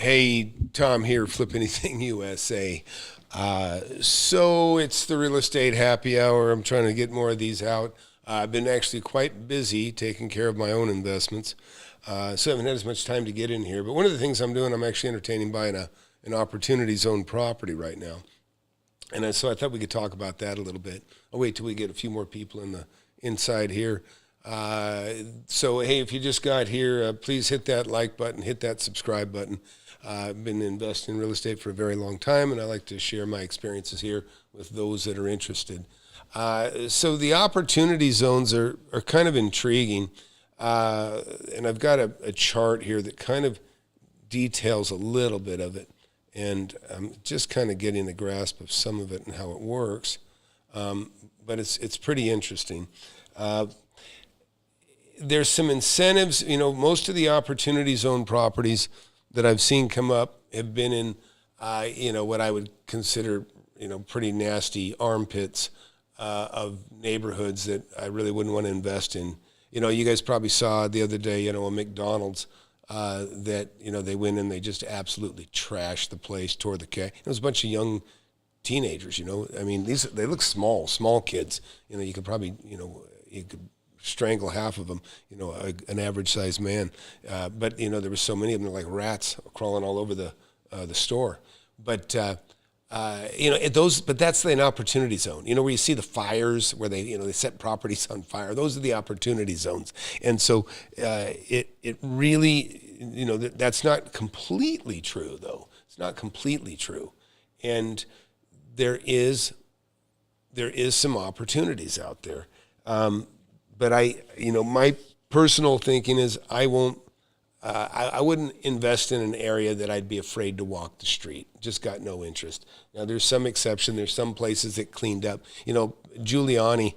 Hey, Tom here, Flip Anything USA. So it's the real estate happy hour. I'm trying to get more of these out. I've been actually quite busy taking care of my own investments, so I haven't had as much time to get in here. But one of the things I'm doing, I'm actually entertaining buying an opportunity zone property right now. And so I thought we could talk about that a little bit. I'll wait till we get a few more people in the inside here. So, hey, if you just got here, please hit that like button, hit that subscribe button. I've been investing in real estate for a very long time, and I like to share my experiences here with those that are interested. So the opportunity zones are kind of intriguing, and I've got a chart here that kind of details a little bit of it, and I'm just kind of getting a grasp of some of it and how it works, but it's pretty interesting. There's some incentives. Most of the opportunity zone properties that I've seen come up have been in, what I would consider, pretty nasty armpits of neighborhoods that I really wouldn't want to invest in. You guys probably saw the other day, a McDonald's that, they went in, they just absolutely trashed the place, tore the It was a bunch of young teenagers, I mean, they look small kids. You could probably, you could strangle half of them, an average sized man. But there were so many of them, like rats crawling all over the store. But but that's an opportunity zone. Where you see the fires, where they set properties on fire. Those are the opportunity zones. And so it really, that's not completely true though. It's not completely true, and there is some opportunities out there. But my personal thinking is I wouldn't invest in an area that I'd be afraid to walk the street. Just got no interest. Now, there's some exception. There's some places that cleaned up. Giuliani,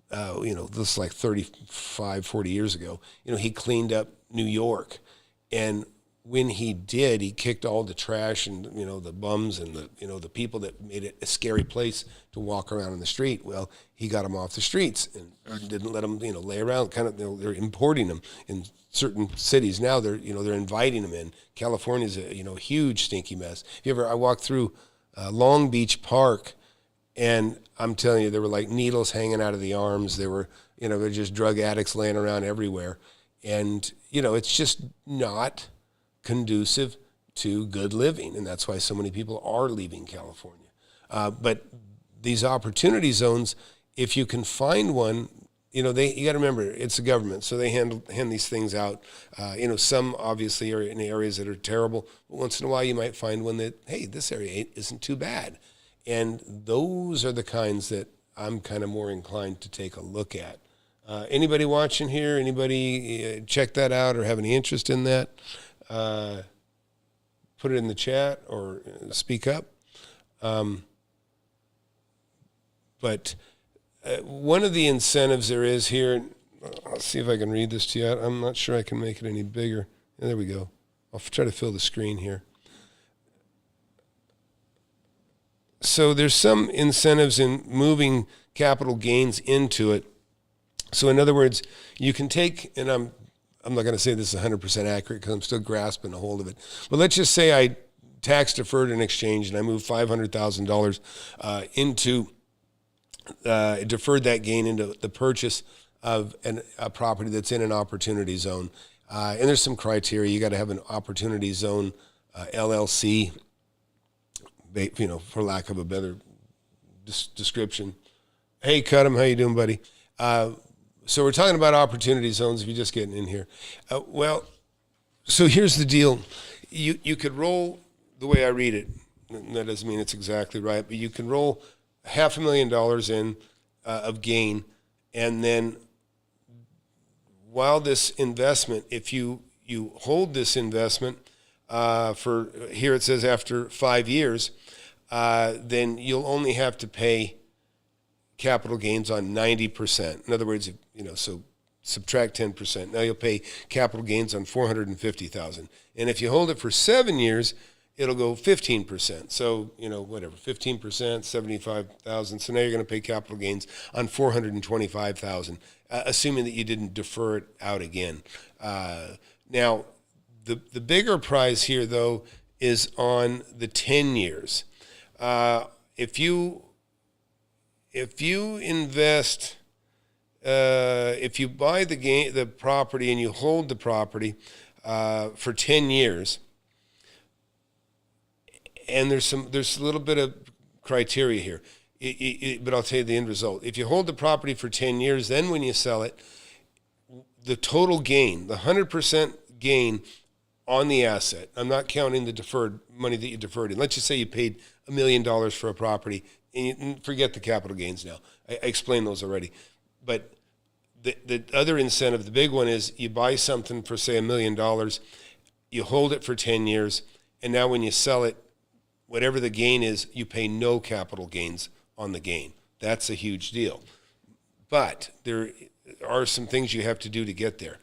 this is like 35, 40 years ago, he cleaned up New York. And when he did, he kicked all the trash and, the bums and the people that made it a scary place to walk around in the street. Well, he got them off the streets and didn't let them, lay around. Kind of, they're importing them in certain cities now. They're inviting them in. California's a, huge stinky mess. I walked through Long Beach Park, and I'm telling you, there were like needles hanging out of the arms. There were, they're just drug addicts laying around everywhere. And, it's just not conducive to good living, and that's why so many people are leaving California. But these opportunity zones, if you can find one, you got to remember it's the government, so they hand these things out. Some obviously are in areas that are terrible, but once in a while you might find one that, hey, this area isn't too bad, and those are the kinds that I'm kind of more inclined to take a look at. Anybody watching here? Anybody check that out or have any interest in that? Put it in the chat or speak up. But one of the incentives there is here, I'll see if I can read this to you. I'm not sure I can make it any bigger. There we go. I'll try to fill the screen here. So there's some incentives in moving capital gains into it. So in other words, you can take, and I'm not going to say this is 100% accurate because I'm still grasping a hold of it. But let's just say I tax deferred an exchange and I moved $500,000 into deferred that gain into the purchase of a property that's in an opportunity zone. And there's some criteria. You got to have an opportunity zone LLC, for lack of a better description. Hey, Cudham, how you doing, buddy? So we're talking about opportunity zones if you're just getting in here. So here's the deal. You could roll the way I read it. That doesn't mean it's exactly right, but you can roll $500,000 in of gain, and then while this investment, if you hold this investment for, here it says after 5 years, then you'll only have to pay capital gains on 90%. In other words, so subtract 10%. Now you'll pay capital gains on $450,000. And if you hold it for 7 years, it'll go 15%. So, 15%, 75,000. So now you're going to pay capital gains on 425,000, assuming that you didn't defer it out again. Now, the bigger prize here, though, is on the 10 years. If you invest, if you buy the property and you hold the property for 10 years, and there's a little bit of criteria here, but I'll tell you the end result. If you hold the property for 10 years, then when you sell it, the total gain, the 100% gain on the asset, I'm not counting the deferred money that you deferred in. Let's just say you paid $1 million for a property, and you forget the capital gains now. I explained those already. But the other incentive, the big one, is you buy something for, say, $1 million, you hold it for 10 years, and now when you sell it, whatever the gain is, you pay no capital gains on the gain. That's a huge deal. But there are some things you have to do to get there.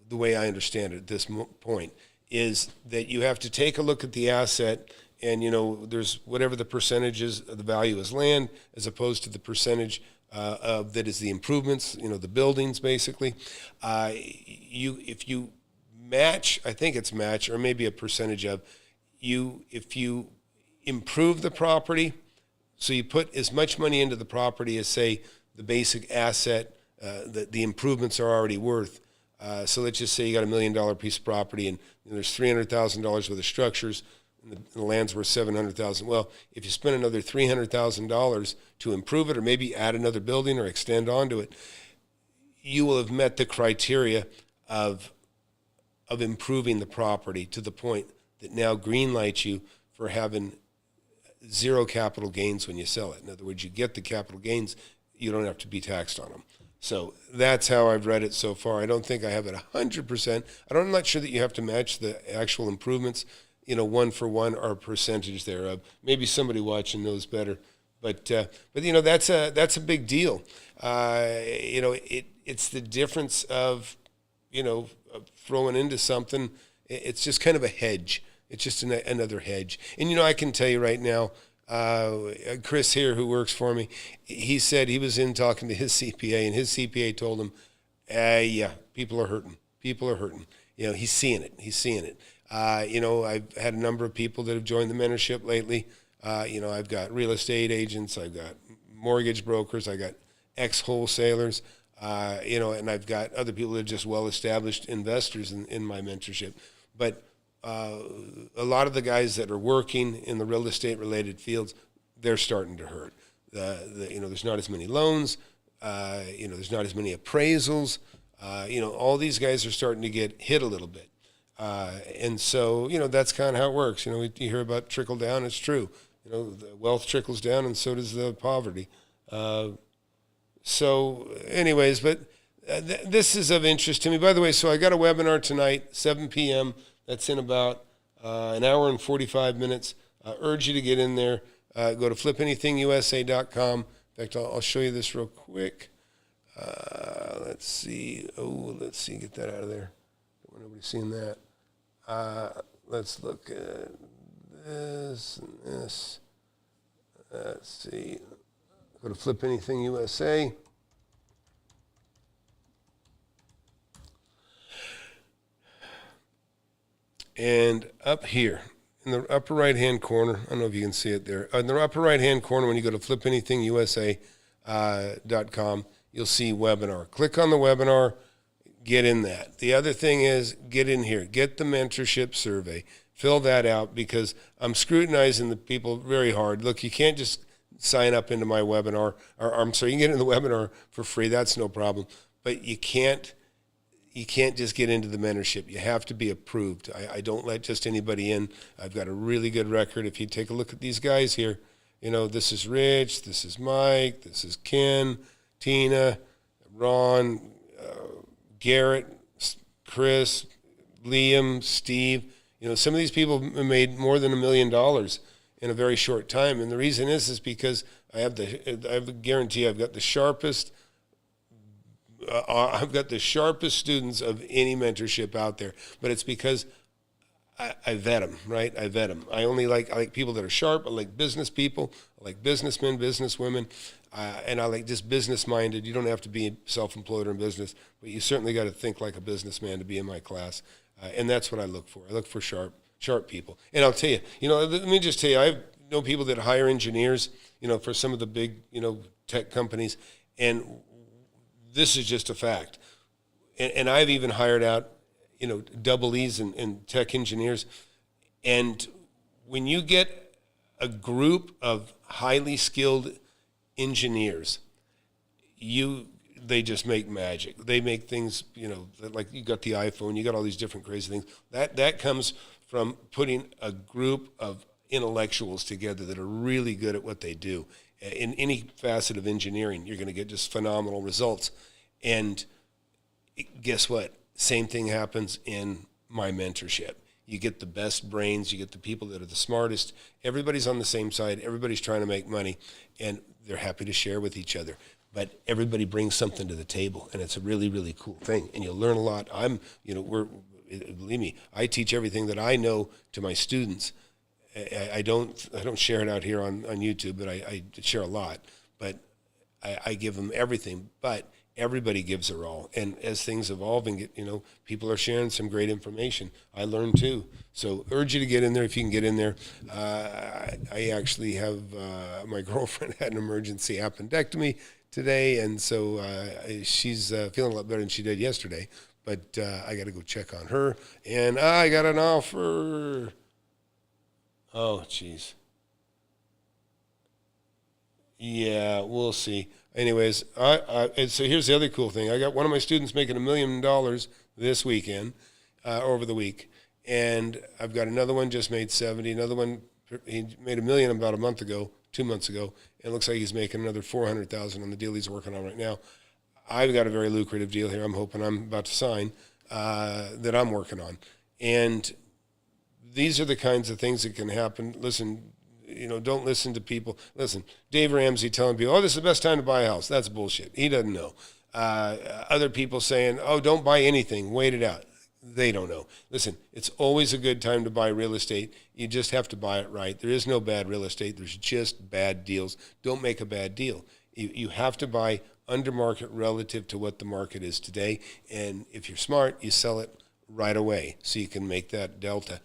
The way I understand it at this point is that you have to take a look at the asset, and there's whatever the percentage is of the value is land, as opposed to the percentage that is the improvements, the buildings basically. If you match, I think it's match, or maybe a percentage of, if you improve the property, so you put as much money into the property as, say, the basic asset, the improvements are already worth. So let's just say you got $1 million piece of property, and there's $300,000 worth of structures, and the land's worth $700,000. Well, if you spend another $300,000 to improve it, or maybe add another building or extend onto it, you will have met the criteria of improving the property to the point that now greenlights you for having zero capital gains when you sell it. In other words, you get the capital gains, you don't have to be taxed on them. So that's how I've read it so far. I don't think I have it 100%. I'm not sure that you have to match the actual improvements, one for one, or a percentage thereof. Maybe somebody watching knows better. But that's a big deal. It's the difference of throwing into something. It's just kind of a hedge. It's just another hedge. And I can tell you right now, Chris here, who works for me, he said he was in talking to his CPA, and his CPA told him, yeah, people are hurting. People are hurting. He's seeing it. I've had a number of people that have joined the mentorship lately. I've got real estate agents, I've got mortgage brokers, I got ex-wholesalers, and I've got other people that are just well-established investors in my mentorship. But a lot of the guys that are working in the real estate related fields, they're starting to hurt. There's not as many loans. There's not as many appraisals. All these guys are starting to get hit a little bit. And so, that's kind of how it works. You hear about trickle down. It's true. The wealth trickles down, and so does the poverty. So anyways, but this is of interest to me. By the way, so I got a webinar tonight, 7 p.m., that's in about an hour and 45 minutes. I urge you to get in there. Go to flipanythingusa.com. In fact, I'll show you this real quick. Let's see. Get that out of there. Don't want nobody seeing that. Let's look at this and this. Let's see. Go to Flip Anything USA. And up here, in the upper right-hand corner, I don't know if you can see it there. In the upper right-hand corner, when you go to flipanythingusa.com, you'll see webinar. Click on the webinar, get in that. The other thing is, get in here. Get the mentorship survey. Fill that out, because I'm scrutinizing the people very hard. Look, you can't just sign up into my webinar. You can get into the webinar for free. That's no problem. But you can't just get into the mentorship. You have to be approved. I don't let just anybody in. I've got a really good record. If you take a look at these guys here, this is Rich, this is Mike, this is Ken, Tina, Ron, Garrett, Chris, Liam, Steve. Some of these people made more than $1 million in a very short time. And the reason is because I have the guarantee I've got the sharpest students of any mentorship out there, but it's because I vet them, right? I vet them. I like people that are sharp. I like business people. I like businessmen, businesswomen, and I like just business-minded. You don't have to be self-employed or in business, but you certainly got to think like a businessman to be in my class, and that's what I look for. I look for sharp sharp people. And I'll tell you, let me just tell you, I know people that hire engineers, for some of the big, tech companies, and this is just a fact. And I've even hired out, double E's and tech engineers. And when you get a group of highly skilled engineers, they just make magic. They make things, like you got the iPhone, you got all these different crazy things. That comes from putting a group of intellectuals together that are really good at what they do. In any facet of engineering, you're going to get just phenomenal results. And guess what? Same thing happens in my mentorship. You get the best brains, you get the people that are the smartest. Everybody's on the same side. Everybody's trying to make money, and they're happy to share with each other. But everybody brings something to the table, and it's a really, really cool thing. And you'll learn a lot. Believe me, I teach everything that I know to my students. I don't share it out here on YouTube, but I share a lot. But I give them everything. But everybody gives their all. And as things evolve and people are sharing some great information, I learn too. So urge you to get in there if you can get in there. I actually have my girlfriend had an emergency appendectomy today, and so she's feeling a lot better than she did yesterday. But I got to go check on her, and I got an offer. Oh, geez. Yeah, we'll see. Anyways, and so here's the other cool thing. I got one of my students making $1 million this weekend, over the week, and I've got another one just made 70. Another one, he made $1 million about 2 months ago, and it looks like he's making another $400,000 on the deal he's working on right now. I've got a very lucrative deal here. I'm hoping I'm about to sign that I'm working on, and these are the kinds of things that can happen. Listen, don't listen to people. Listen, Dave Ramsey telling people, oh, this is the best time to buy a house. That's bullshit. He doesn't know. Other people saying, oh, don't buy anything. Wait it out. They don't know. Listen, it's always a good time to buy real estate. You just have to buy it right. There is no bad real estate. There's just bad deals. Don't make a bad deal. You have to buy under market relative to what the market is today. And if you're smart, you sell it right away so you can make that delta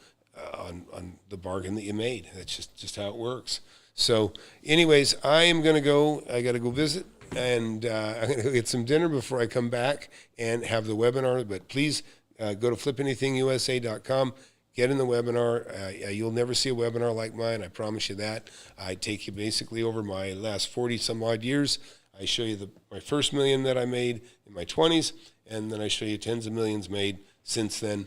on the bargain that you made. That's just how it works. So anyways, I am going to go. I got to go visit, and I'm going to go get some dinner before I come back and have the webinar. But please go to flipanythingusa.com. Get in the webinar. You'll never see a webinar like mine. I promise you that. I take you basically over my last 40 some odd years. I show you my first million that I made in my 20s, and then I show you tens of millions made since then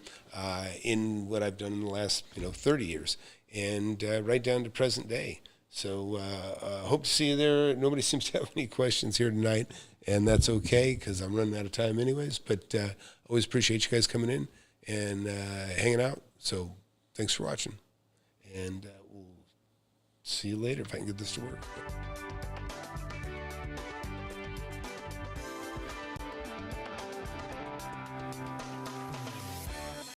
in what I've done in the last 30 years, and right down to present day. So hope to see you there. Nobody seems to have any questions here tonight, and that's okay because I'm running out of time anyways. But always appreciate you guys coming in and hanging out. So thanks for watching, and we'll see you later if I can get this to work.